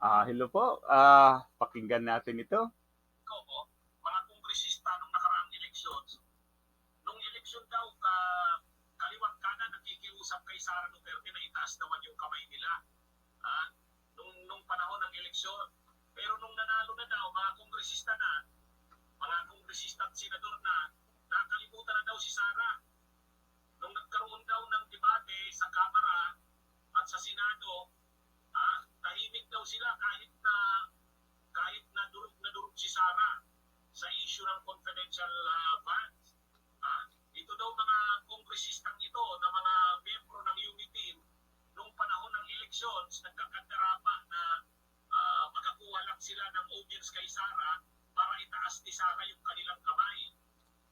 Hello po. Pakinggan natin ito. Ikaw po, mga kongresista nung nakaraang elections, nung eleksyon daw, kaliwat kanan nakikiusap kay Sara Duterte na itaas naman yung kamay nila. Ah, nung panahon ng eleksyon. Pero nung nanalo na daw, mga kongresista na, mga kongresista at senador na, nakalimutan na daw si Sara. Nung nagkaroon daw ng debate sa Kamara at sa Senado, tahimik daw sila kahit na durog si Sara sa issue ng confidential funds. Ito daw mga kongresistang ito na mga miyembro ng UNITEAM nung panahon ng elections nagkakandarapa na makakuha lang sila ng audience kay Sara para itaas ni Sara yung kanilang kamay.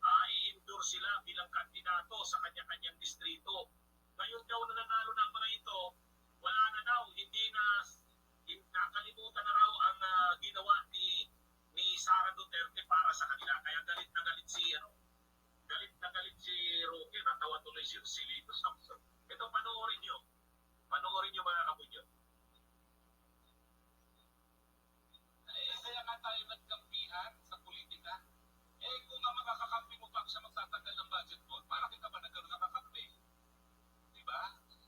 I-endorse sila bilang kandidato sa kanya-kanyang distrito. Ngayon daw na nanalo ng mga ito, wala na daw, hindi na nakalimutan na raw ang ginawa ni Sara Duterte para sa kanila. Kaya galit na galit si Roque, natawa tuloy si Lito Samson. Ito, panoorin nyo mga kabunyo. Kaya nga tayo nagkampihan sa politika. Kung nga makakakampi mo pa siya magtatagal ng budget mo, para kita ba nagkaroon nakakampi? Diba?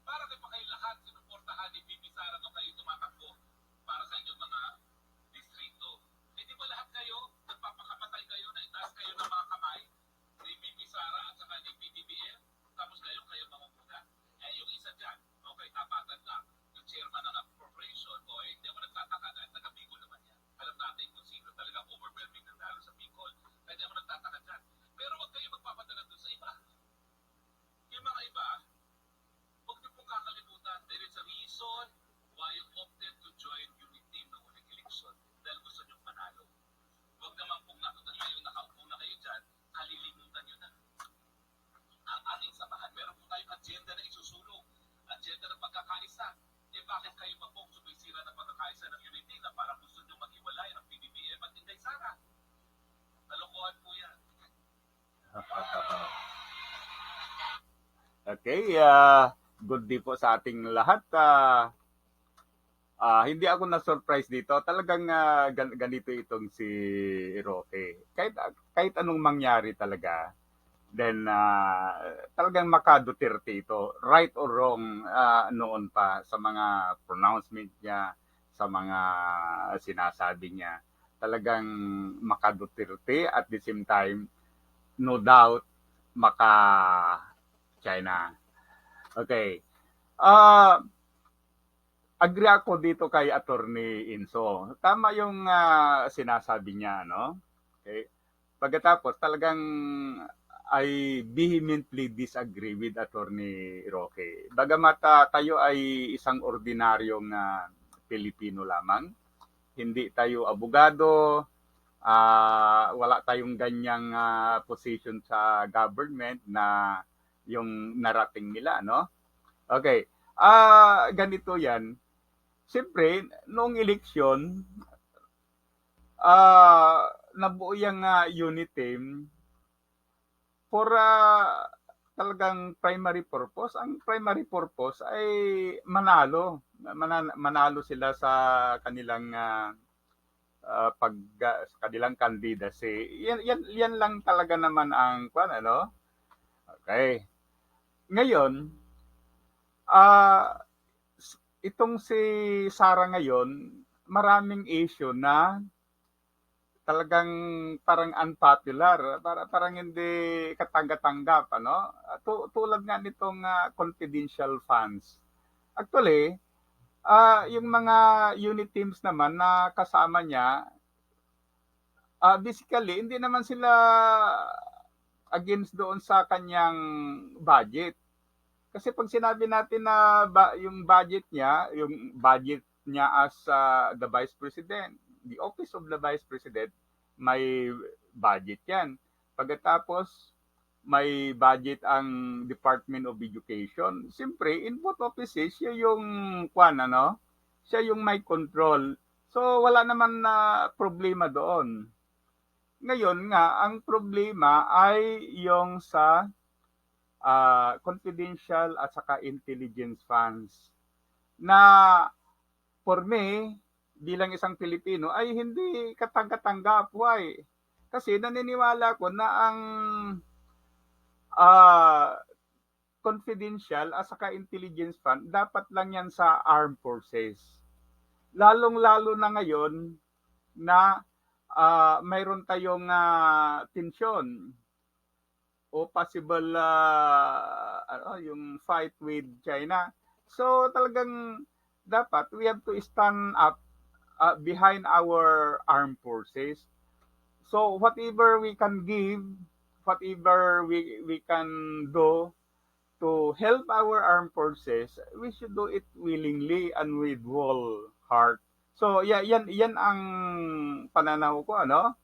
Para kayo pa kayo lahat sinuportahan ni Bibi Sara nung kayo tumatakbo para sa inyong mga distrito. Di ba lahat kayo, nagpapakamatay kayo na itaas kayo ng mga kamay ni Bibi Sara at saka ni PBBM, tapos kayo mamumuda. Yung isa dyan, okay, tapatan lang, yung chairman ng appropriation, hindi ako nagtataka dahil taga-Bicol naman yan. Alam natin kung sino talaga overwhelming ng dalo sa Bicol. Kaya di ako nagtataka dyan. Pero wag kayo magpapadala dun sa iba. Yung mga iba, huwag niyo pong kakalimutan, there is a reason why you opted to join UNITEAM noong ulit election dahil gusto niyo panalo. Huwag naman pong nakaupo na kayo dyan, kalilimutan niyo na. Ang ating samahan, meron po tayong agenda na isusulong, agenda ng pagkakaisa. Bakit kayo pa pong sumisira ng pagkakaisa ng UNITEAM na parang gusto niyo maghiwalay ng PBBM at Inday Sara? Kalokohan po yan. Okay, good day po sa ating lahat. Hindi ako na-surprise dito. Talagang ganito itong si Roque. Kahit anong mangyari talaga, then talagang maka-Duterte ito. Right or wrong noon pa sa mga pronouncement niya, sa mga sinasabi niya. Talagang maka-Duterte at the same time, no doubt, maka-China. Okay. Agree ako dito kay Attorney Inso. Tama yung sinasabi niya, no? Okay. Pagkatapos, talagang I vehemently disagree with Attorney Roque. Bagamat tayo ay isang ordinaryong Pilipino lamang, hindi tayo abogado, wala tayong ganyang position sa government na yung narating nila, no? Okay. Ganito yan. Siyempre, noong eleksyon, nabuo yung UNITEAM for talagang primary purpose. Ang primary purpose ay manalo. Manalo sila sa kanilang kanilang candidacy. Yan lang talaga naman ang ano? Okay. Ngayon, itong si Sara ngayon, maraming issue na talagang parang unpopular, parang hindi katanggap-tanggap, ano? Tulad nga nitong confidential funds. Actually, yung mga unit teams naman na kasama niya, basically, hindi naman sila against doon sa kanyang budget. Kasi pag sinabi natin na yung budget niya as the Vice President, the Office of the Vice President, may budget yan. Pagkatapos, may budget ang Department of Education. Siyempre, in both offices, siya yung siya yung may control. So, wala naman na problema doon. Ngayon nga, ang problema ay yung sa confidential at saka intelligence funds na for me bilang isang Pilipino ay hindi katanggap-tanggap. Why? Kasi naniniwala ko na ang ah, confidential at saka intelligence fund, dapat lang yan sa armed forces. Lalong-lalo na ngayon na mayroon tayong tensyon o possible yung fight with China. So talagang dapat we have to stand up behind our armed forces. So whatever we can give, whatever we can do to help our armed forces, we should do it willingly and with whole heart. So yan ang pananaw ko, ano?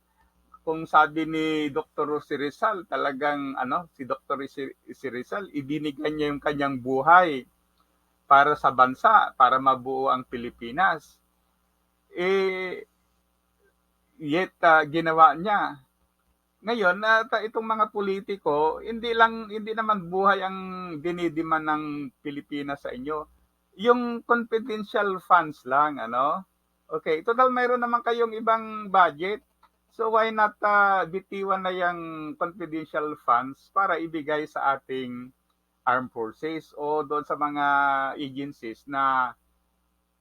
Kung sabi ni Dr. Rosie Rizal, talagang si Dr. Rosie Rizal, ibinigay niya yung kanyang buhay para sa bansa, para mabuo ang Pilipinas. Yet ginawa niya. Ngayon, itong mga politiko, hindi naman buhay ang dinidiman ng Pilipinas sa inyo. Yung confidential funds lang, ano? Okay, total mayroon naman kayong ibang budget. So why not bitiwan na yung confidential funds para ibigay sa ating armed forces o doon sa mga agencies na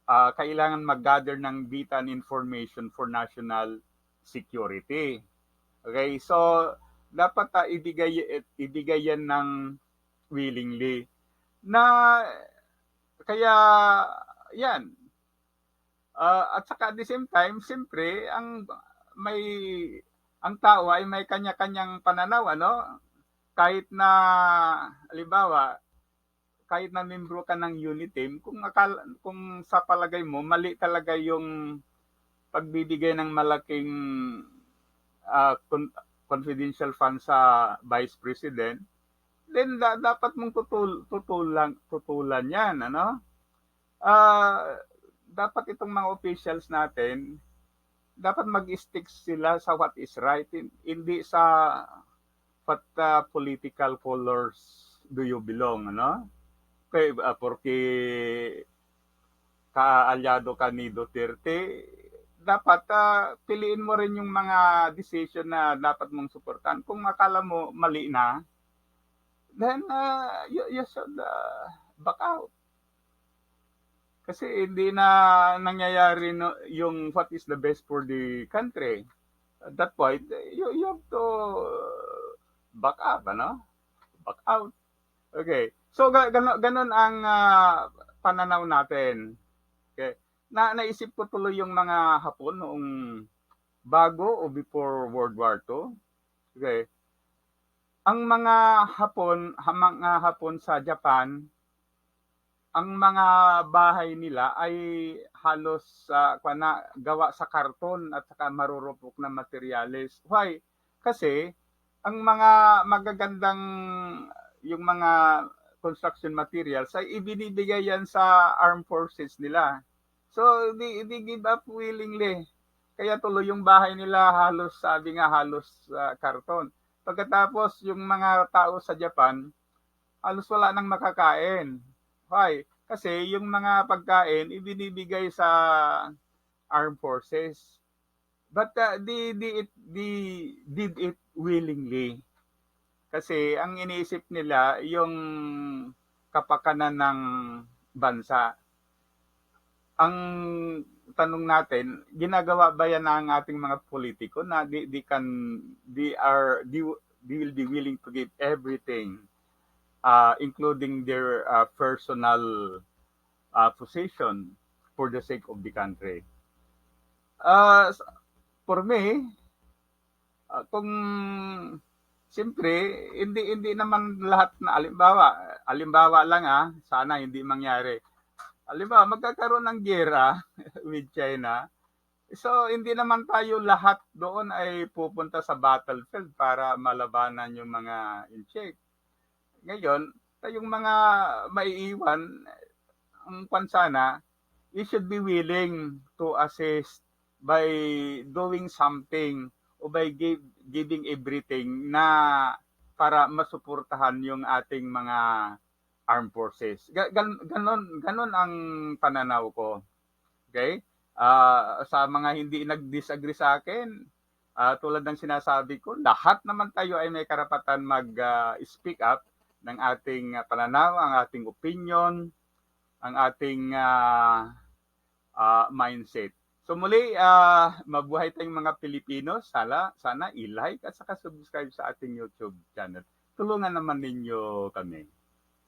kailangan mag-gather ng data and information for national security. Okay, so dapat ibigay yan ng willingly. Na kaya yan. At saka at the same time, siyempre, may ang tao ay may kanya-kanyang pananaw, ano? Kahit na halimbawa, kahit na membro ka ng unit team, kung sa palagay mo mali talaga yung pagbibigay ng malaking confidential fund sa Vice President, then dapat mong tutulan yan, ano? Dapat itong mga officials natin, dapat mag-stick sila sa what is right, hindi sa what political colors do you belong, ano? Okay, porque kaalyado ka ni Duterte, dapat piliin mo rin yung mga decision na dapat mong suportahan. Kung akala mo mali na, then you should back out. Kasi hindi na nangyayari yung what is the best for the country. At that point, you have to back up, ano? Back out. Okay. So, ganun ang pananaw natin. Okay. Naisip ko tuloy yung mga Hapon noong bago o before World War II. Okay. Ang mga Hapon sa Japan, ang mga bahay nila ay halos gawa sa karton at saka marurupok na materyales. Why? Kasi ang mga magagandang yung mga construction materials ay ibinibigay yan sa armed forces nila. So, they give up willingly. Kaya tuloy yung bahay nila halos, sabi nga, halos karton. Pagkatapos, yung mga tao sa Japan, halos wala nang makakain. Why? Kasi yung mga pagkain, ibinibigay sa armed forces. But they did it willingly. Kasi ang iniisip nila, yung kapakanan ng bansa. Ang tanong natin, ginagawa ba yan ng ating mga politiko na they will be willing to give everything, including their personal position for the sake of the country. For me, kung siyempre, hindi naman lahat na alimbawa lang sana hindi mangyari. Halimbawa, magkakaroon ng giyera with China. So, hindi naman tayo lahat doon ay pupunta sa battlefield para malabanan yung mga in-check. Ngayon, yung mga maiiwan, ang pansana, we should be willing to assist by doing something o by giving everything na para masuportahan yung ating mga armed forces. Ganon ang pananaw ko. Okay? Sa mga hindi nag-disagree sa akin, tulad ng sinasabi ko, lahat naman tayo ay may karapatan mag-speak up ng ating pananaw, ang ating opinion, ang ating mindset. So muli, mabuhay tayong mga Pilipino. Sana i-like at saka subscribe sa ating YouTube channel. Tulungan naman ninyo kami.